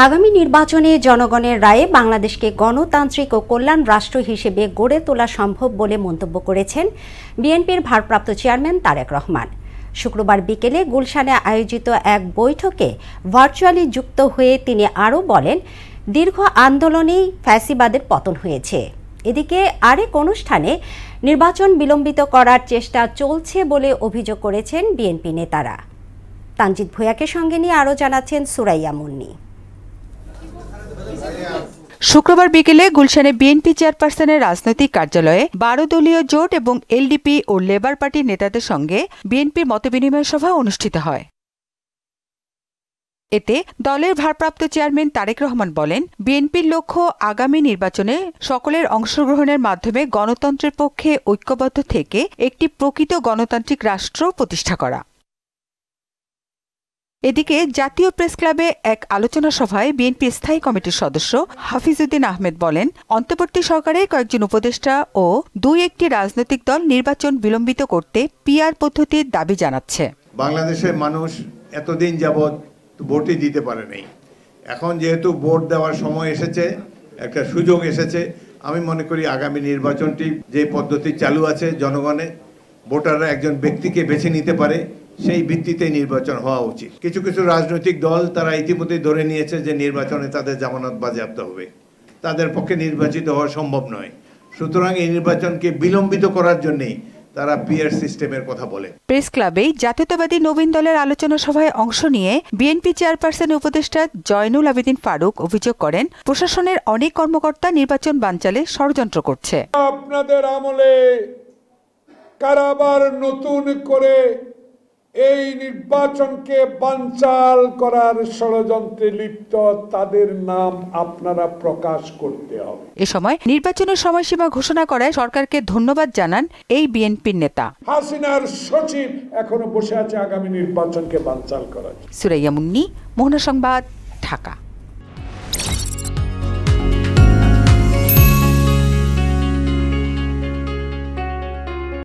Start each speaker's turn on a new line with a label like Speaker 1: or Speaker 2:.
Speaker 1: আগামী নির্বাচনে জনগণের রায়ে বাংলাদেশকে গণতান্ত্রিক ও কল্যাণ রাষ্ট্র হিসেবে গড়ে তোলা সম্ভব বলে মন্তব্য করেছেন বিএনপির ভারপ্রাপ্ত চেয়ারম্যান তারেক রহমান। শুক্রবার বিকেলে গুলশানে আয়োজিত এক বৈঠকে ভার্চুয়ালি যুক্ত হয়ে তিনি আরও বলেন, দীর্ঘ আন্দোলনেই ফ্যাসিবাদের পতন হয়েছে। এদিকে আরেক অনুষ্ঠানে নির্বাচন বিলম্বিত করার চেষ্টা চলছে বলে অভিযোগ করেছেন বিএনপি নেতারা। তানজিদ ভূঁইয়াকে সঙ্গে নিয়ে আরও জানাচ্ছেন সুরাইয়া মুন্নি।
Speaker 2: শুক্রবার বিকেলে গুলশানে বিএনপি চেয়ারপারসনের রাজনৈতিক কার্যালয়ে 12 দলীয় জোট এবং এলডিপি ও লেবার পার্টির নেতাদের সঙ্গে বিএনপির মতবিনিময় সভা অনুষ্ঠিত হয়। এতে দলের ভারপ্রাপ্ত চেয়ারম্যান তারেক রহমান বলেন, বিএনপির লক্ষ্য আগামী নির্বাচনে সকলের অংশগ্রহণের মাধ্যমে গণতন্ত্রের পক্ষে ঐক্যবদ্ধ থেকে একটি প্রকৃত গণতান্ত্রিক রাষ্ট্র প্রতিষ্ঠা করা। এদিকে জাতীয় প্রেস ক্লাবে এক আলোচনা সভায় বিএনপি স্থায়ী কমিটির সদস্য হাফিজউদ্দিন আহমেদ বলেন, অন্তর্বর্তী সরকারের কয়েকজন উপদেষ্টা ও 2-1টি রাজনৈতিক দল নির্বাচন বিলম্বিত করতে পিআর পদ্ধতির দাবি জানাচ্ছে।
Speaker 3: বাংলাদেশের মানুষ এতদিন যাবৎ ভোটই দিতে পারে নাই। এখন যেহেতু ভোট দেওয়ার সময় এসেছে, একটা সুযোগ এসেছে, আমি মনে করি আগামী নির্বাচনটি যে পদ্ধতি চালু আছে, জনগণে ভোটাররা একজন ব্যক্তিকে বেছে নিতে পারে, সেই ভিত্তিতে নির্বাচন হওয়া উচিত। কিছু কিছু রাজনৈতিক দল তারা ইতিমধ্যে ধরে নিয়েছে যে নির্বাচনে তাদের জামানত বাজেয়াপ্ত হবে, তাদের পক্ষে নির্বাচিত হওয়া সম্ভব নয়। সুতরাং এই নির্বাচনকে বিলম্বিত করার জন্যই তারা পিআর সিস্টেমের কথা বলে।
Speaker 2: প্রেস ক্লাবে জাতীয়তাবাদী নবীন দলের আলোচনা সভায় অংশ নিয়ে বিএনপি চেয়ারপারসনের উপদেষ্টা জয়নুল আবেদিন ফারুক অভিযোগ করেন, প্রশাসনের অনেক কর্মকর্তা নির্বাচন বানচালে ষড়যন্ত্র করছে।
Speaker 4: আপনাদের আমলে কারাবার নতুন করে এই নির্বাচনকে বানচাল করার ষড়যন্ত্রে লিপ্ত তাদের নাম আপনারা প্রকাশ করতে হবে।
Speaker 2: এ সময় নির্বাচনের সময়সীমা ঘোষণা করায় সরকারকে ধন্যবাদ জানান এই বিএনপির নেতা।
Speaker 4: হাসিনার সচিব এখনো বসে আছে আগামী নির্বাচনকে বানচাল করার।
Speaker 2: সুরাইয়া মুন্নি, মোহনা সংবাদ, ঢাকা।